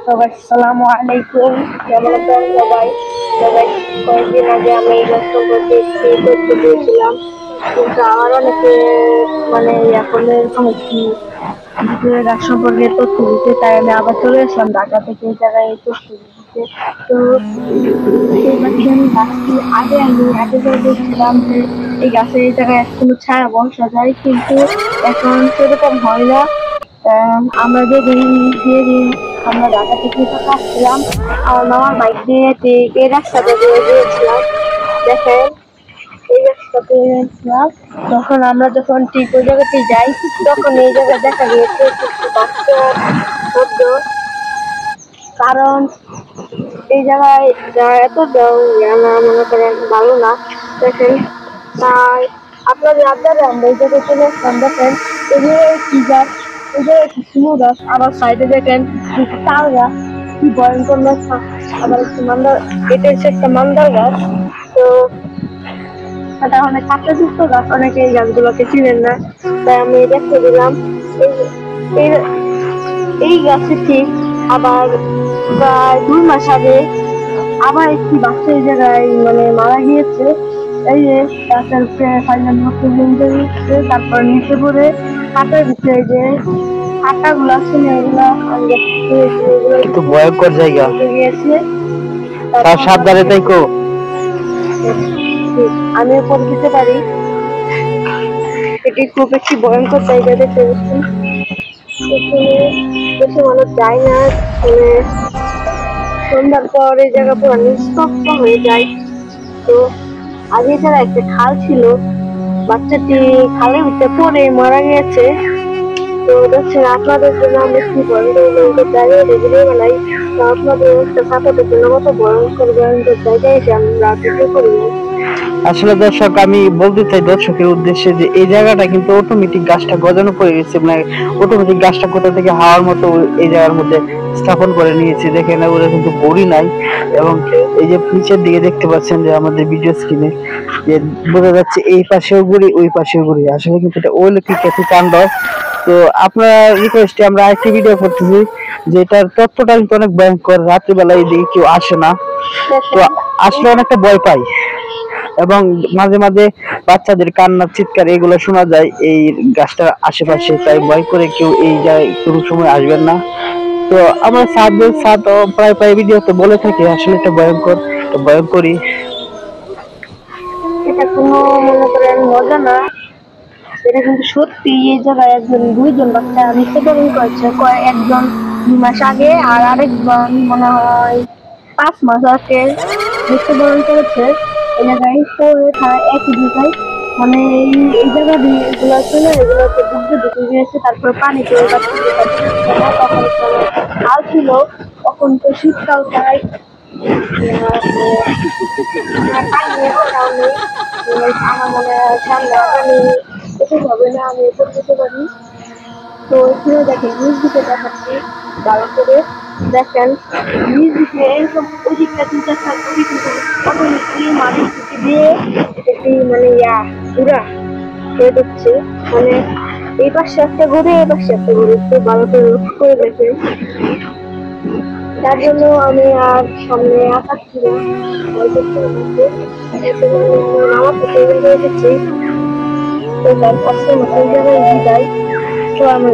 আসসালামু আলাইকুম। কেমন আছেন সবাই? সবাই কয়েকদিন আগে আমি এই গাছ সম্পর্কে একটি তথ্য দিয়েছিলাম, কিন্তু আমার অনেকে মানে এখন এরকম একটি ভিডিও গাছ সম্পর্কে তথ্য দিতে, তাই আমি আবার চলে আসলাম ঢাকা থেকে এই জায়গায় এই তথ্য দিতে। তো এই গাছটি আগে যা দেখছিলাম যে এই গাছের এই জায়গায় কোনো ছায়া বসা যায়, কিন্তু এখন সেরকম হয় না। আমরা যেদিন আমরা ঢাকা থেকে আসছিলাম, আমার মামার বাইক নিয়ে এই রাস্তাটা দিয়ে গিয়েছিলাম। দেখেন এই রাস্তাতে গিয়েছিলাম, যখন ঠিক ওই জায়গাতে যাই, তখন এই জায়গায় দেখা গিয়েছে কিছু বাচ্চার শব্দ। কারণ এই জায়গায় এত না মনে করেন ভালো না। দেখেন, তাই আপনাদের আড্ডারে আমরা এই জায়গায় চলে আসলাম। দেখেন এই যে কি গাছ, এই যে শিমু গাছ, আবার সাইডে দেখেন তাল গাছ, কি ভয়ঙ্কর না। আবার একটি মান্দার, এটা হচ্ছে একটা মান্দার গাছ। তো এটা অনেক কাঁচাযুক্ত গাছ, অনেকে এই গাছগুলোকে চিনেন না, তাই আমি দেখতে দিলাম। এই এই গাছে ঠিক আবার প্রায় 2 মাস আগে আবার একটি বাচ্চা এই জায়গায় মানে মারা গিয়েছে। এই যে গাছের ফাইনাল গিয়েছে, তারপর নিচে পড়ে কাটার ভিতরে যে কাটা গুলো আছে না, এগুলা কিন্তু ভয়ঙ্কর জায়গা, গিয়েছে। তার সাবধানে থাকো। আমি পরে দিতে পারি, এটি খুব একটি ভয়ঙ্কর জায়গা। দেখতে পাচ্ছি এখানে বেশি মানুষ যায় না, মানে সন্ধ্যার পর এই জায়গা পুরো নিস্তব্ধ হয়ে যায়। তো আগে ছাড়া একটা খাল ছিল, বাচ্চাটি খালের ভিতরে পড়ে মারা গেছে। তো দেখছেন, আপনাদের জন্য আমি একটি ভয়ঙ্কর জায়গায় ভিডিও বানাই, তো আপনাদের একটা সাপোর্টের জন্য কত ভয়ঙ্কর জায়গায় এসে আমরা ভিডিও করি। আসলে দর্শক, আমি বলতে চাই দর্শকের উদ্দেশ্যে যে এই জায়গাটা কিন্তু অটোমেটিক গাছটা গজানো পড়ে গেছে, মানে অটোমেটিক গাছটা কোথা থেকে হাওয়ার মতো এই জায়গার মধ্যে স্থাপন করে নিয়েছে। দেখেন ওরা কিন্তু বড়ি নাই, এবং এই যে নিচের দিকে দেখতে পাচ্ছেন যে আমাদের ভিডিও স্ক্রিনে যে বোঝা যাচ্ছে এই পাশেও গুড়ি ওই পাশেও গুড়ি। আসলে কিন্তু এটা অলৌকিক একটি কাণ্ড। তো আপনার রিকোয়েস্টে আমরা আরেকটি ভিডিও করতেছি, যেটার তথ্যটা কিন্তু অনেক ভয়ঙ্কর। রাত্রিবেলা এদিকে কেউ আসে না, তো আসলে অনেকটা ভয় পাই, এবং মাঝে মাঝে বাচ্চাদের কান্নার চিৎকার এগুলো শোনা যায় এই গাছটার আশেপাশে। তাই ভয় করে কেউ এই জায়গায় কোনো সময় আসবেন না। তো আমরা সাত প্রায় প্রায় ভিডিওতে বলে থাকি আসলে এটা ভয়ঙ্কর, এটা ভয়ঙ্করই। এটা কোনো মনে করেন মজা না, এটা কিন্তু সত্যি। এই জায়গায় দুইজন বাচ্চা মৃত্যুবরণ করেছে, একজন 2 মাস আগে, আর আরেকজন মনে হয় 5 মাস আগে মৃত্যুবরণ করেছে। এই জায়গায় তো একই জায়গায়, মানে এই জায়গা এগুলো ছিল, এগুলোতে ডুবতে ঢুকে গিয়েছে, তারপরে পানি পেয়ে তখন হাল ছিল। তখন তো শীতকাল, তাই আমার মনে হয় সামনে আগামী এসব হবে না, আমি এসব দিতে পারি। তো এখানে দেখেন নিজ দিকে দেখাচ্ছি ভালো করে। দেখেন নিজ দিকে এইসব ওই দিকটা 3-4 করে, কিন্তু অটোমেটিকলি মাটির দিকে দিয়ে একটি মানে পুরা হয়ে যাচ্ছে। মানে এই পাশে একটা ঘুরে, এই পাশে একটা ঘুরে, একটু ভালো করে লক্ষ্য করে দেখেন। তার জন্য আমি আর সামনে আঁকাচ্ছি না, নামাজ পড়তে এসেছি। তো তার পাশে মতো জায়গায় বিদায়। তো আমরা